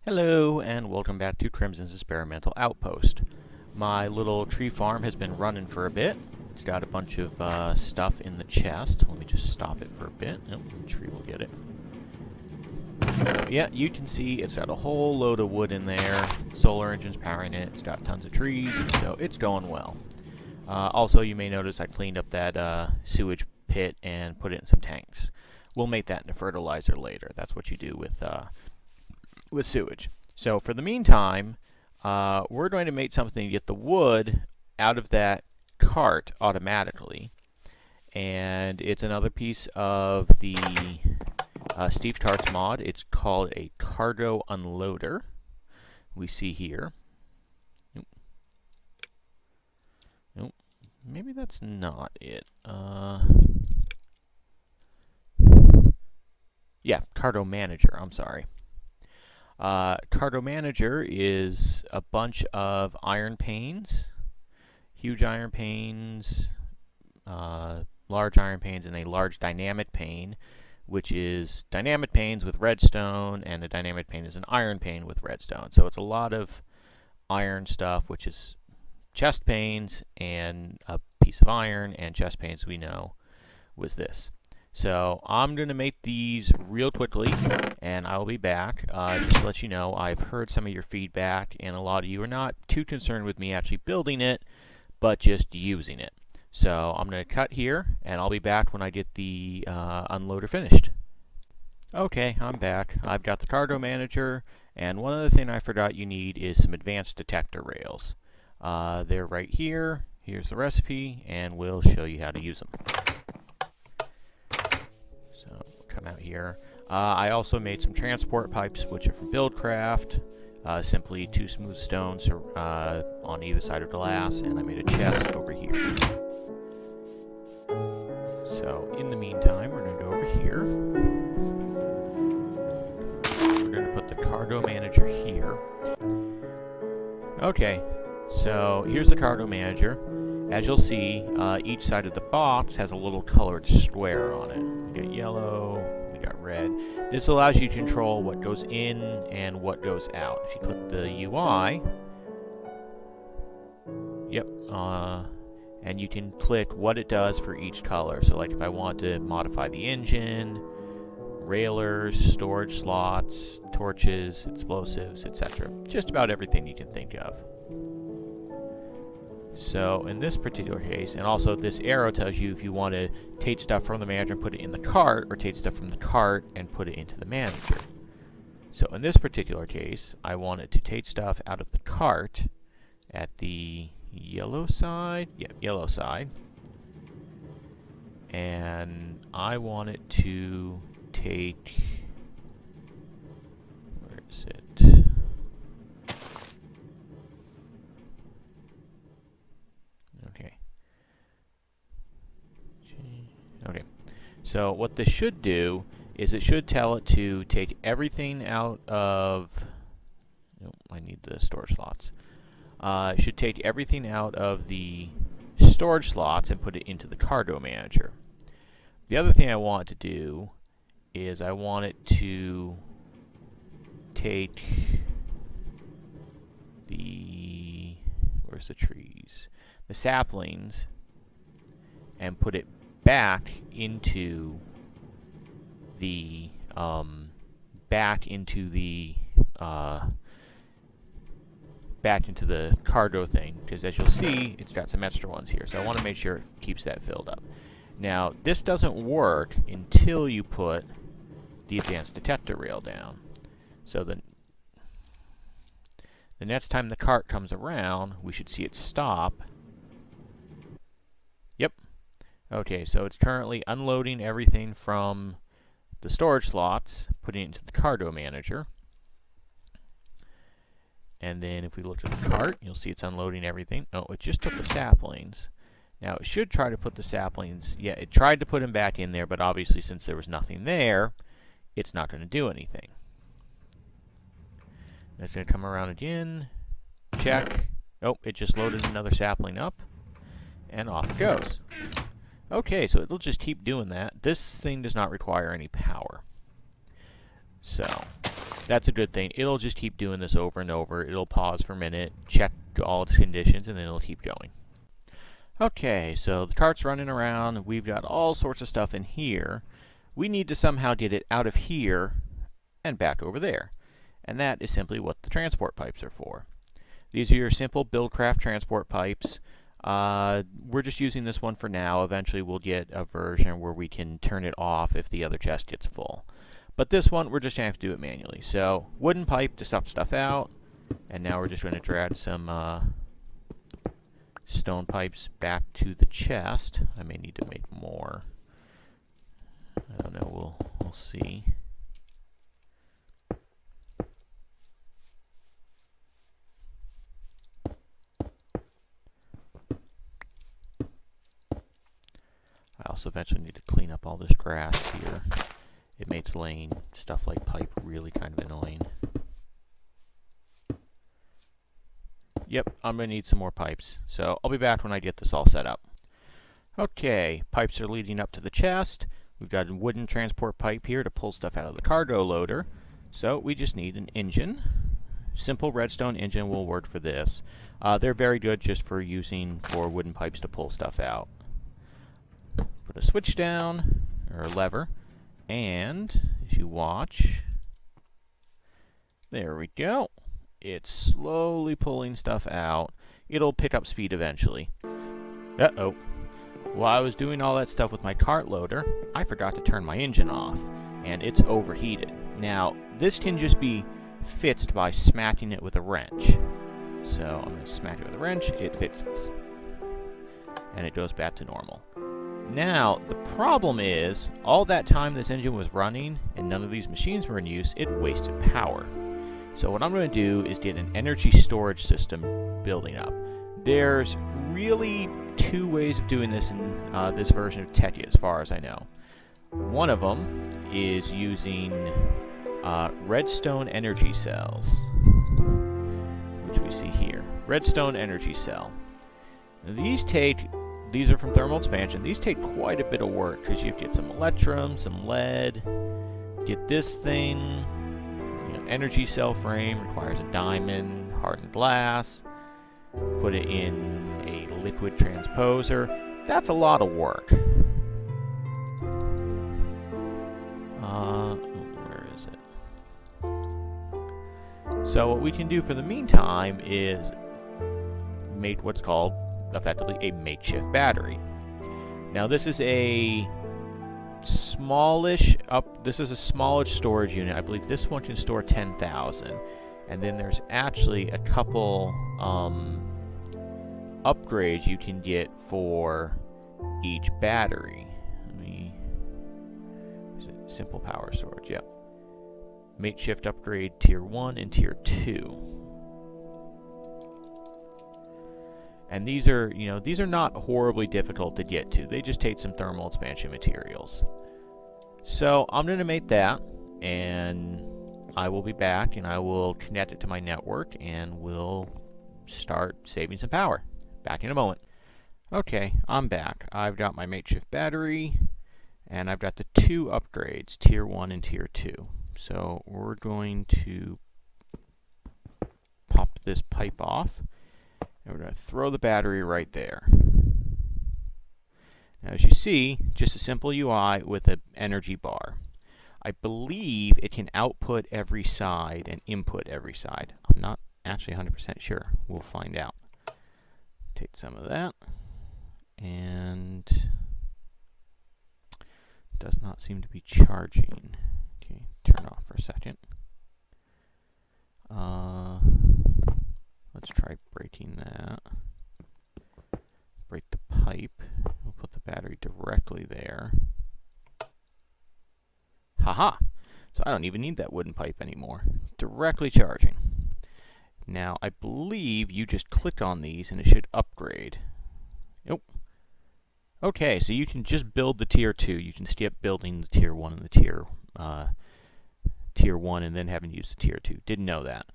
Hello and welcome back to Crimson's Experimental Outpost. My little tree farm has been running for a bit. It's got a bunch of stuff in the chest. Let me just stop it for a bit. Nope, the tree will get it. Yeah, you can see it's got a whole load of wood in there. Solar engine's powering it. It's got tons of trees, so it's going well. Also, you may notice I cleaned up that sewage pit and put it in some tanks. We'll make that into fertilizer later. That's what you do with sewage. So for the meantime, we're going to make something to get the wood out of that cart automatically. And it's another piece of the Steve Tarts mod. It's called a cargo unloader. We see here. Nope. Maybe that's not it. Yeah, cargo manager. I'm sorry. Cargo Manager is a bunch of iron panes, huge iron panes, large iron panes, and a large dynamic pane, which is dynamic panes with redstone, and a dynamic pane is an iron pane with redstone. So it's a lot of iron stuff, which is chest panes and a piece of iron, and chest panes we know was this. So I'm going to make these real quickly, and I'll be back. Just to let you know, I've heard some of your feedback, and a lot of you are not too concerned with me actually building it, but just using it. So I'm going to cut here, and I'll be back when I get the unloader finished. Okay, I'm back. I've got the cargo manager, and one other thing I forgot you need is some advanced detector rails. They're right here. Here's the recipe, and we'll show you how to use them. Come out here. I also made some transport pipes, which are from Buildcraft. Simply 2 smooth stones on either side of glass, and I made a chest over here. So, in the meantime, we're going to go over here. We're going to put the cargo manager here. Okay, so here's the cargo manager. As you'll see, each side of the box has a little colored square on it. We got yellow, we got red. This allows you to control what goes in and what goes out. If you click the UI, yep, and you can click what it does for each color. So like if I want to modify the engine, railers, storage slots, torches, explosives, etc. Just about everything you can think of. So in this particular case, and also this arrow tells you if you want to take stuff from the manager and put it in the cart, or take stuff from the cart and put it into the manager. So in this particular case, I want it to take stuff out of the cart at the yellow side. Yeah, yellow side. And I want it to take... where is it? Okay, so what this should do is it should tell it to take everything out of... oh, I need the storage slots. It should take everything out of the storage slots and put it into the cargo manager. The other thing I want it to do is I want it to take the... where's the trees? The saplings, and put it back into the cargo thing, because as you'll see, it's got some extra ones here. So I want to make sure it keeps that filled up. Now this doesn't work until you put the advanced detector rail down. So the next time the cart comes around, we should see it stop. Yep. Okay, so it's currently unloading everything from the storage slots, putting it into the cargo manager. And then if we look at the cart, you'll see it's unloading everything. Oh, it just took the saplings. Now it should try to put the saplings, yeah, it tried to put them back in there, but obviously since there was nothing there, it's not going to do anything. It's going to come around again, check. Oh, it just loaded another sapling up, and off it goes. Okay, so it'll just keep doing that. This thing does not require any power. So, That's a good thing. It'll just keep doing this over and over. It'll pause for a minute, check all its conditions, and then it'll keep going. Okay, so the cart's running around. We've got all sorts of stuff in here. We need to somehow get it out of here and back over there. And that is simply what the transport pipes are for. These are your simple Buildcraft transport pipes. We're just using this one for now. Eventually we'll get a version where we can turn it off if the other chest gets full. But this one, we're just going to have to do it manually. So, wooden pipe to suck stuff out. And now we're just going to drag some stone pipes back to the chest. I may need to make more. I don't know, we'll see. I also eventually need to clean up all this grass here. It makes laying stuff like pipe really kind of annoying. Yep, I'm going to need some more pipes. So I'll be back when I get this all set up. Okay, pipes are leading up to the chest. We've got a wooden transport pipe here to pull stuff out of the cargo loader. So we just need an engine. Simple redstone engine will work for this. They're very good just for using for wooden pipes to pull stuff out. Put a switch down, or a lever, and as you watch, there we go. It's slowly pulling stuff out. It'll pick up speed eventually. Uh-oh. While I was doing all that stuff with my cart loader, I forgot to turn my engine off, and it's overheated. Now, this can just be fixed by smacking it with a wrench. So I'm going to smack it with a wrench, it fixes. And it goes back to normal. Now, the problem is, all that time this engine was running and none of these machines were in use, it wasted power. So what I'm going to do is get an energy storage system building up. There's really two ways of doing this in this version of Techie, as far as I know. One of them is using redstone energy cells, which we see here. Redstone energy cell. Now, these are from thermal expansion. These take quite a bit of work because you have to get some electrum, some lead, get this thing. Energy cell frame requires a diamond, hardened glass, put it in a liquid transposer. That's a lot of work. Where is it? So what we can do for the meantime is make what's called effectively a makeshift battery. Now this is a smallish storage unit. I believe this one can store 10,000, and then there's actually a couple upgrades you can get for each battery. Is it simple power storage? Yep. Makeshift upgrade tier 1 and tier 2. And these are not horribly difficult to get to. They just take some thermal expansion materials. So I'm going to make that, and I will be back, and I will connect it to my network, and we'll start saving some power. Back in a moment. Okay, I'm back. I've got my makeshift battery, and I've got the two upgrades, tier 1 and tier 2. So we're going to pop this pipe off. And we're going to throw the battery right there. Now, as you see, just a simple UI with an energy bar. I believe it can output every side and input every side. I'm not actually 100% sure. We'll find out. Take some of that. And does not seem to be charging. Okay, turn off for a second. Let's try breaking that. Break the pipe. We'll put the battery directly there. Haha! So I don't even need that wooden pipe anymore. Directly charging. Now, I believe you just click on these and it should upgrade. Nope. Okay, so you can just build the tier 2. You can skip building the tier 1 and the tier 1 and then having to use the tier 2. Didn't know that.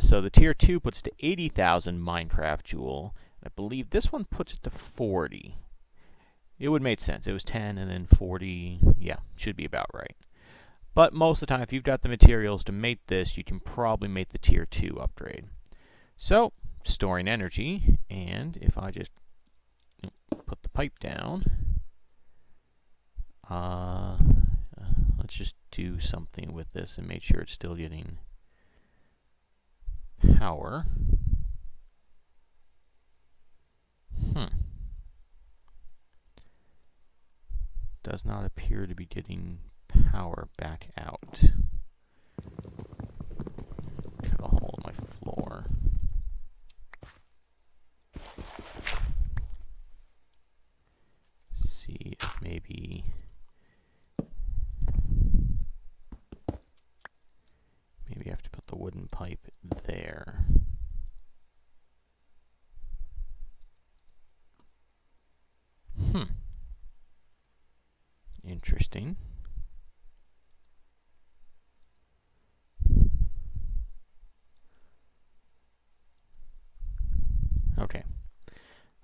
So the tier 2 puts it to 80,000 Minecraft Joule. I believe this one puts it to 40. It would make sense. It was 10 and then 40. Yeah, should be about right. But most of the time, if you've got the materials to make this, you can probably make the tier 2 upgrade. So, storing energy, and if I just put the pipe down, let's just do something with this and make sure it's still getting power. Does not appear to be getting power back out. Cut a hole in my floor. See if maybe I have to put the wooden pipe there. Interesting. Okay.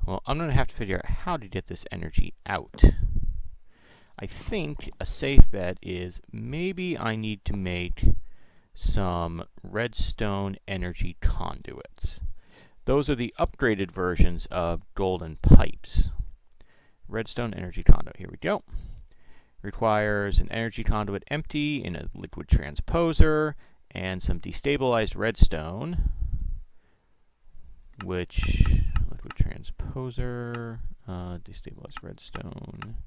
Well, I'm going to have to figure out how to get this energy out. I think a safe bet is maybe I need to make some redstone energy conduits. Those are the upgraded versions of golden pipes. Redstone energy conduit. Here we go. Requires an energy conduit empty in a liquid transposer and some destabilized redstone, which liquid transposer, destabilized redstone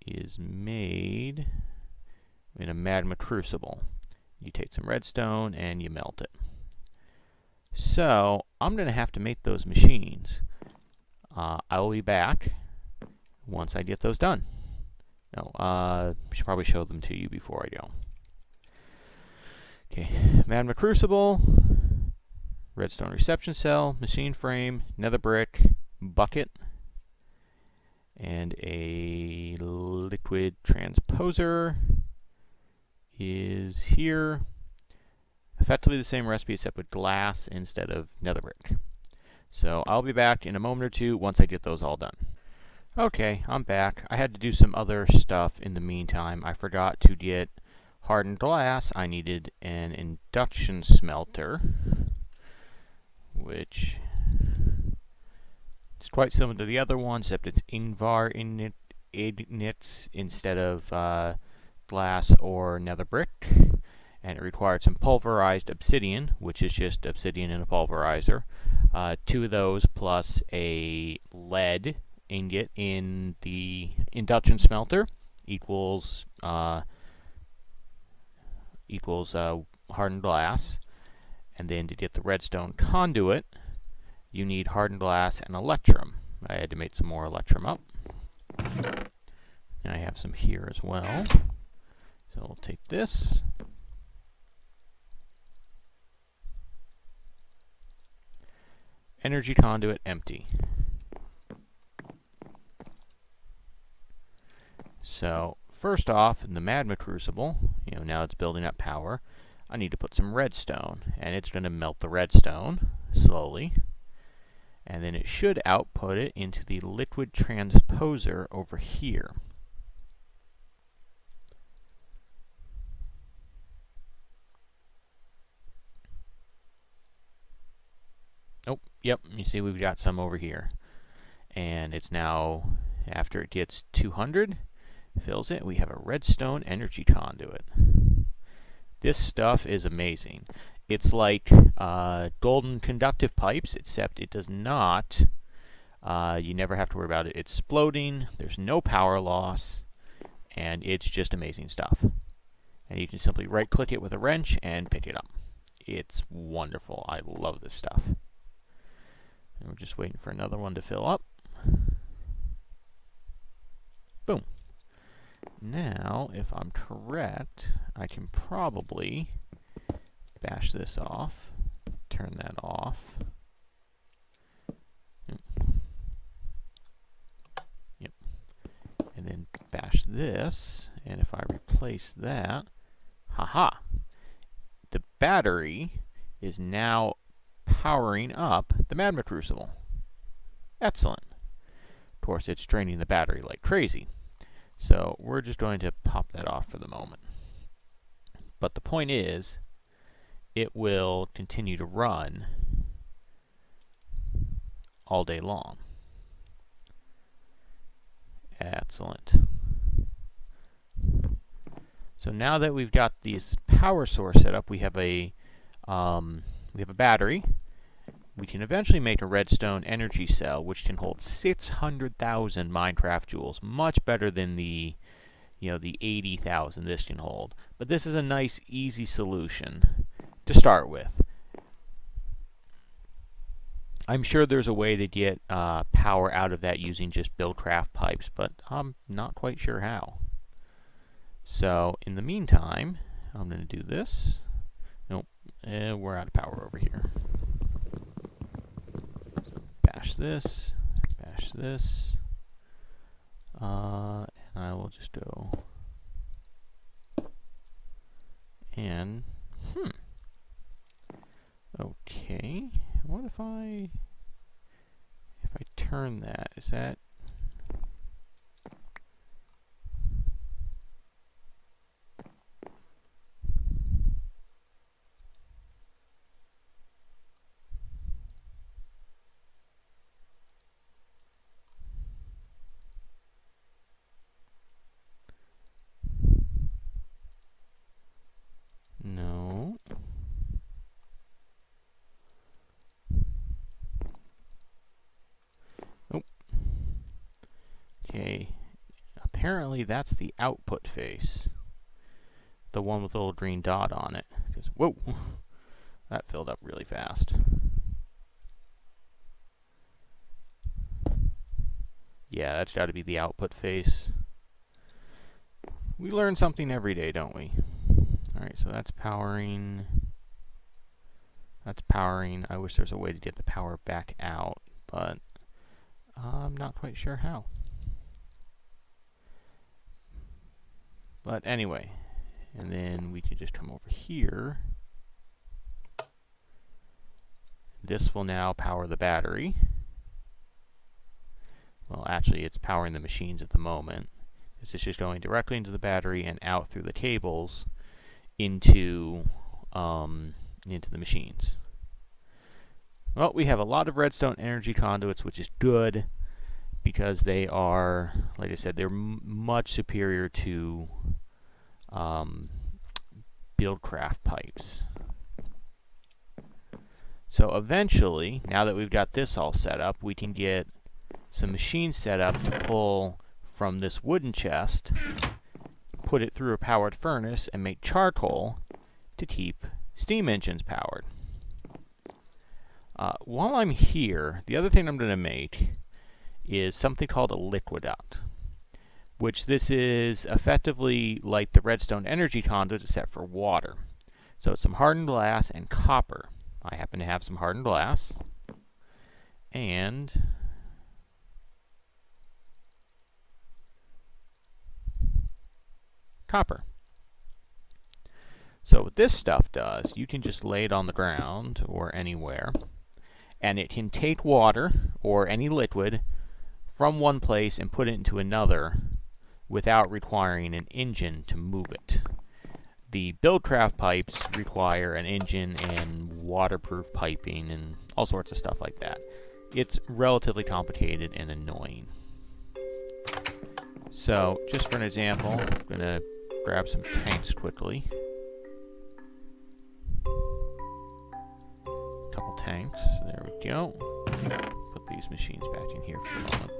is made in a magma crucible. You take some redstone and you melt it. So I'm going to have to make those machines. I will be back once I get those done. No, I should probably show them to you before I go. Okay, magma crucible, redstone reception cell, machine frame, nether brick, bucket, and a liquid transposer is here. Effectively the same recipe except with glass instead of nether brick. So I'll be back in a moment or two once I get those all done. Okay, I'm back. I had to do some other stuff in the meantime. I forgot to get hardened glass. I needed an induction smelter, which is quite similar to the other one, except it's Ingvar inits instead of glass or nether brick. And it required some pulverized obsidian, which is just obsidian in a pulverizer. 2 of those plus a lead ingot in the induction smelter equals hardened glass. And then to get the redstone conduit, you need hardened glass and electrum. I had to make some more electrum up. And I have some here as well. So we'll take this. Energy conduit empty. So first off, in the magma crucible, now it's building up power, I need to put some redstone, and it's going to melt the redstone slowly, and then it should output it into the liquid transposer over here. Oh, yep, you see we've got some over here. And it's now, after it gets 200, fills it, we have a redstone energy conduit. This stuff is amazing. It's like golden conductive pipes, except it does not, you never have to worry about it exploding, there's no power loss, and it's just amazing stuff. And you can simply right-click it with a wrench and pick it up. It's wonderful. I love this stuff. And we're just waiting for another one to fill up. Boom. Now, if I'm correct, I can probably bash this off, turn that off. Yep. And then bash this, and if I replace that, haha! The battery is now powering up the magma crucible. Excellent. Of course, it's draining the battery like crazy. So we're just going to pop that off for the moment. But the point is, it will continue to run all day long. Excellent. So now that we've got this power source set up, we have a battery. We can eventually make a redstone energy cell, which can hold 600,000 Minecraft joules, much better than the 80,000 this can hold. But this is a nice, easy solution to start with. I'm sure there's a way to get power out of that using just Buildcraft pipes, but I'm not quite sure how. So in the meantime, I'm going to do this. Nope, we're out of power over here. So bash this, and I will just go and okay. What if I turn that? Is that no? Nope. Okay. Apparently that's the output face. The one with the little green dot on it. Whoa! That filled up really fast. Yeah, that's got to be the output face. We learn something every day, don't we? Alright, so that's powering. That's powering. I wish there was a way to get the power back out, but I'm not quite sure how. But anyway, and then we can just come over here. This will now power the battery. Well, actually, it's powering the machines at the moment. This is just going directly into the battery and out through the cables into the machines. Well, we have a lot of redstone energy conduits, which is good because they are, like I said, they're much superior to Buildcraft pipes. So eventually, now that we've got this all set up, we can get some machines set up to pull from this wooden chest, put it through a powered furnace, and make charcoal to keep steam engines powered. While I'm here, the other thing I'm going to make is something called a liquiduct, which this is effectively like the redstone energy conduit except for water. So it's some hardened glass and copper. I happen to have some hardened glass and copper. So what this stuff does, you can just lay it on the ground or anywhere, and it can take water or any liquid from one place and put it into another without requiring an engine to move it. The Buildcraft pipes require an engine and waterproof piping and all sorts of stuff like that. It's relatively complicated and annoying. So, just for an example, I'm going to grab some tanks quickly. Couple tanks. There we go. Put these machines back in here for a moment.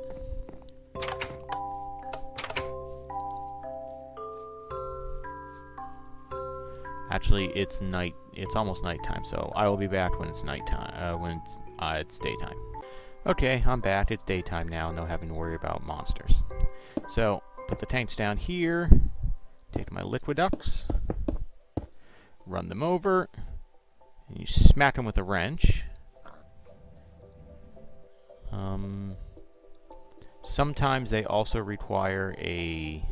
Actually, it's night. It's almost nighttime, so I will be back when it's nighttime. When it's daytime. Okay, I'm back. It's daytime now. No having to worry about monsters. So, put the tanks down here. Take my liquiducts. Run them over. And you smack them with a wrench. Sometimes they also require a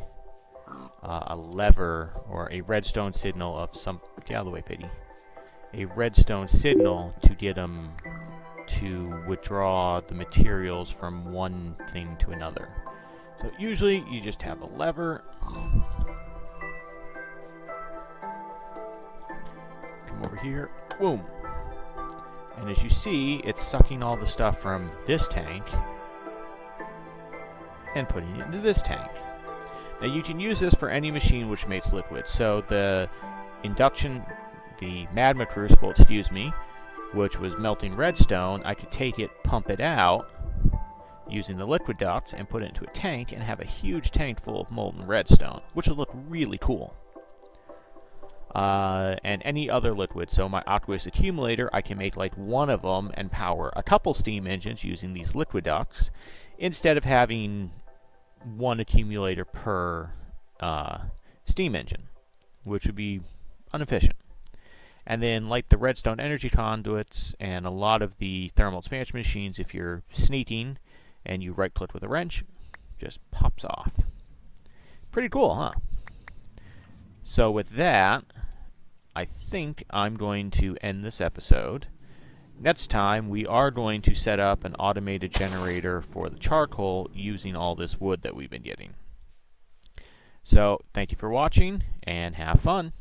lever or a redstone signal of some. Get out of the way, Piggy. A redstone signal to get them to withdraw the materials from one thing to another. So usually you just have a lever. Come over here. Boom. And as you see, it's sucking all the stuff from this tank and putting it into this tank. Now you can use this for any machine which makes liquid. So the magma crucible, excuse me, which was melting redstone, I could take it, pump it out using the liquid ducts and put it into a tank and have a huge tank full of molten redstone, which would look really cool. And any other liquid. So my Outpost accumulator, I can make like one of them and power a couple steam engines using these liquid ducts instead of having one accumulator per steam engine, which would be inefficient. And then like the redstone energy conduits and a lot of the thermal expansion machines, if you're sneaking and you right click with a wrench, just pops off. Pretty cool, huh? So with that, I think I'm going to end this episode. Next time, we are going to set up an automated generator for the charcoal using all this wood that we've been getting. So, thank you for watching, and have fun!